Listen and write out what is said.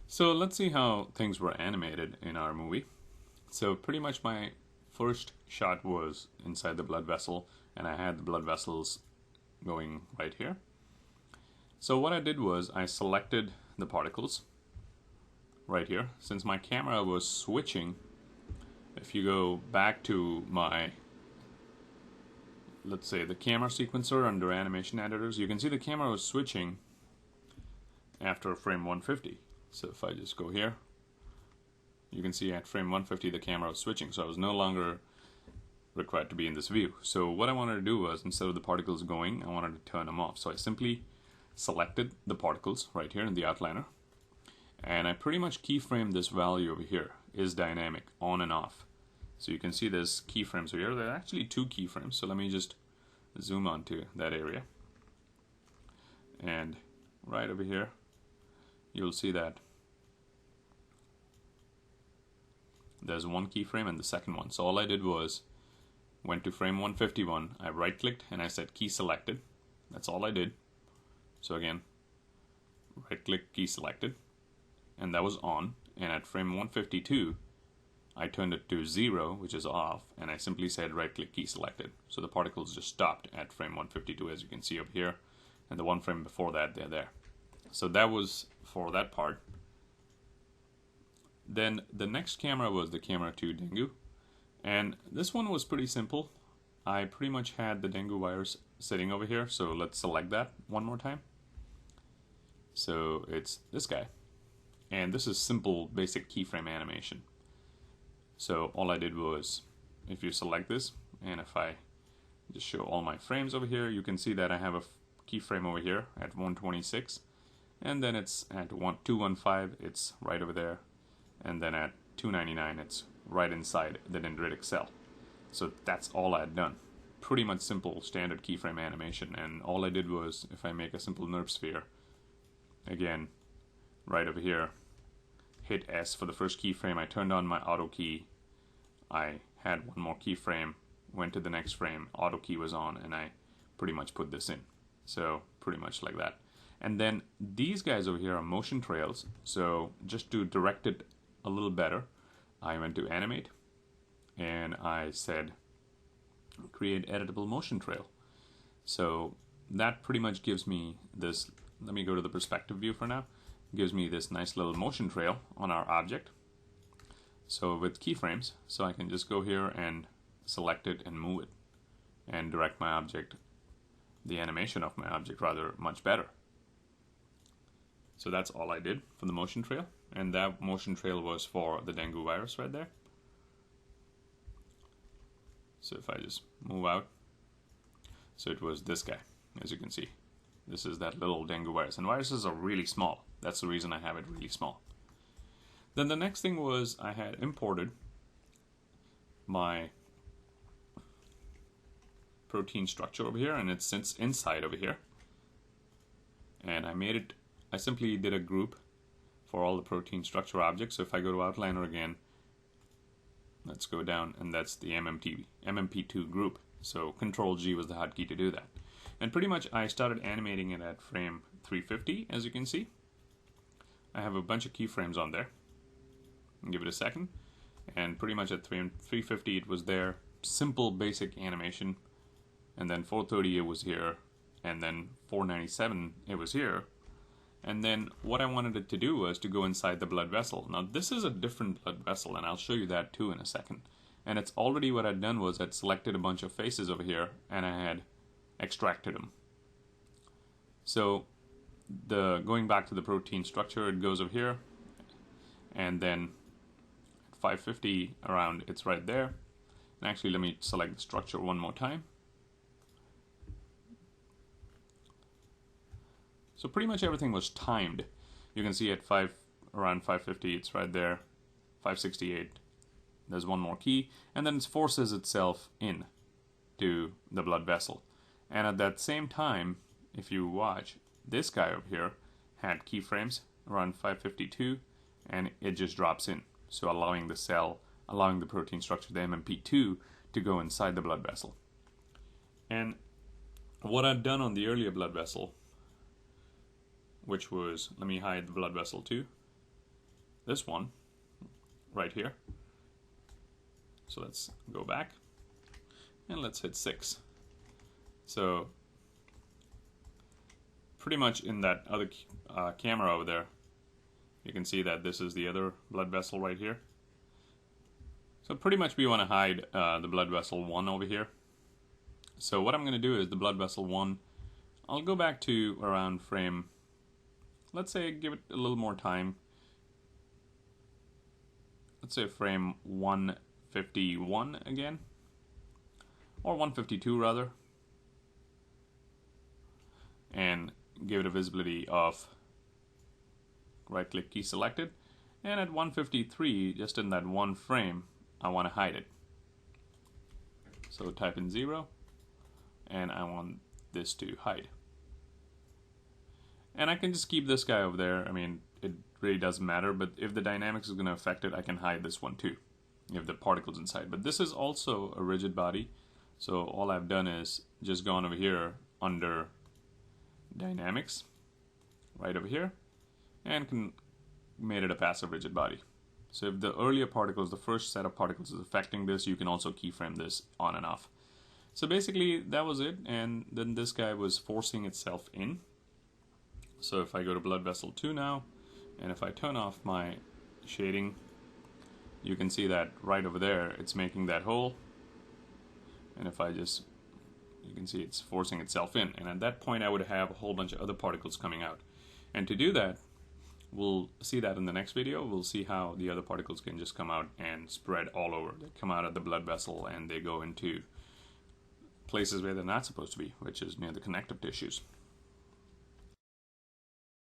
So let's see how things were animated in our movie. So pretty much my first shot was inside the blood vessel, and I had the blood vessels going right here. So what I did was I selected the particles right here. Since my camera was switching, if you go back to my, let's say, the camera sequencer under animation editors, you can see the camera was switching after frame 150. So if I just go here, you can see at frame 150 the camera was switching, so I was no longer required to be in this view. So what I wanted to do was, instead of the particles going, I wanted to turn them off. So I simply selected the particles right here in the outliner, and I pretty much keyframed this value over here, is dynamic, on and off. So you can see there's keyframes over here. There are actually two keyframes, so let me just zoom onto that area. And right over here, you'll see that there's one keyframe and the second one. So all I did was went to frame 151, I right clicked and I said key selected. That's all I did. So again, right click, key selected, and that was on. And at frame 152 I turned it to 0, which is off, and I simply said right click, key selected. So the particles just stopped at frame 152, as you can see over here, and the one frame before that, they're there. So that was for that part. Then the next camera was the camera 2 Dengue, and this one was pretty simple. I pretty much had the dengue virus sitting over here, so let's select that one more time. So it's this guy, and this is simple basic keyframe animation. So all I did was, if you select this, and if I just show all my frames over here, you can see that I have a keyframe over here at 126, and then it's at 215, it's right over there, and then at 299 it's right inside the dendritic cell. So that's all I had done. Pretty much simple standard keyframe animation, and all I did was, if I make a simple nerve sphere, again, right over here, hit S for the first keyframe, I turned on my auto key, I had one more keyframe, went to the next frame, auto key was on, and I pretty much put this in. So pretty much like that. And then these guys over here are motion trails, so just to direct it a little better, I went to animate and I said create editable motion trail. So that pretty much gives me this, let me go to the perspective view for now, gives me this nice little motion trail on our object. So with keyframes, so I can just go here and select it and move it and direct my object, the animation of my object rather, much better. So that's all I did for the motion trail, and that motion trail was for the dengue virus right there. So if I just move out, so it was this guy, as you can see. This is that little dengue virus, and viruses are really small. That's the reason I have it really small. Then the next thing was I had imported my protein structure over here, and it sits inside over here. And I simply did a group for all the protein structure objects. So if I go to Outliner again, let's go down, and that's the MMP2 group. So Control G was the hotkey to do that. And pretty much I started animating it at frame 350, as you can see. I have a bunch of keyframes on there. I'll give it a second. And pretty much at frame 350 it was there. Simple basic animation. And then 430 it was here. And then 497 it was here. And then what I wanted it to do was to go inside the blood vessel. Now this is a different blood vessel, and I'll show you that too in a second. And it's already, what I'd done was I'd selected a bunch of faces over here and I had extracted them. So going back to the protein structure, it goes over here, and then at 550 around, it's right there. And actually, let me select the structure one more time. So pretty much everything was timed. You can see at around 550, it's right there. 568, there's one more key, and then it forces itself in to the blood vessel. And at that same time, if you watch, this guy over here had keyframes around 552, and it just drops in. So allowing the protein structure, the MMP2, to go inside the blood vessel. And what I'd done on the earlier blood vessel, which was, let me hide the blood vessel too. this one right here. So let's go back and let's hit 6. So pretty much in that other camera over there, you can see that this is the other blood vessel right here. So pretty much we want to hide the blood vessel 1 over here. So what I'm going to do is the blood vessel 1, I'll go back to around frame, let's say give it a little more time. Let's say frame 151 again, or 152 rather, and give it a visibility of right click key selected, and at 153, just in that one frame, I want to hide it. So type in 0 and I want this to hide. And I can just keep this guy over there. I mean, it really doesn't matter, but if the dynamics is going to affect it, I can hide this one too, if the particle's inside. But this is also a rigid body, so all I've done is just gone over here under dynamics, right over here, and made it a passive rigid body. So if the earlier particles, the first set of particles is affecting this, you can also keyframe this on and off. So basically that was it, and then this guy was forcing itself in. So if I go to blood vessel 2 now, and if I turn off my shading, you can see that right over there it's making that hole, and if I just, you can see it's forcing itself in, and at that point I would have a whole bunch of other particles coming out. And to do that, we'll see that in the next video. We'll see how the other particles can just come out and spread all over. They come out of the blood vessel and they go into places where they're not supposed to be, which is near the connective tissues.